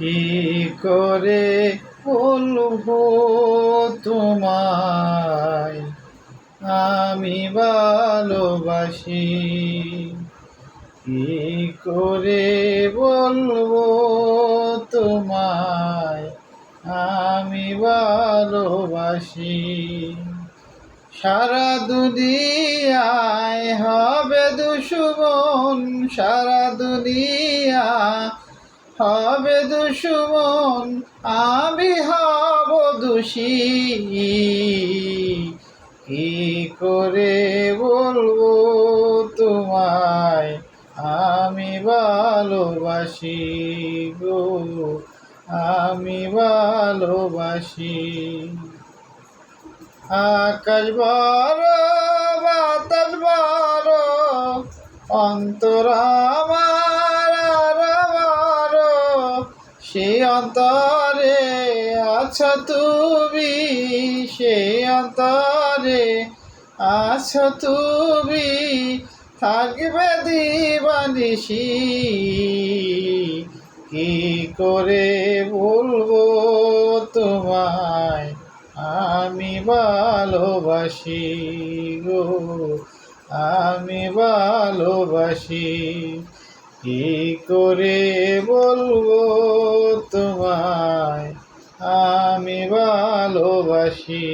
কি করে বলবো তোমায় আমি ভালোবাসি, কি করে বলবো তোমায় আমি ভালোবাসি। সারা দুনিয়ায় হবে দুশমন, সারা দুনিয়া হবে দুশমন, আমি হব দোষী। কি করে বলবো তোমায় আমি ভালোবাসি গো, আমি ভালোবাসি। আকাশ বড় বাতাস বড়, অন্তর আমার আরো বড়, সেই অন্তরে আছো তুমি, সেই অন্তরে আছো তুমি, থাকবে দিবানিশি। কি করে বলবো তোমায় আমি ভালোবাসি গো, আমি ভালোবাসি। কি করে বলবো তোমায় আমি ভালোবাসি।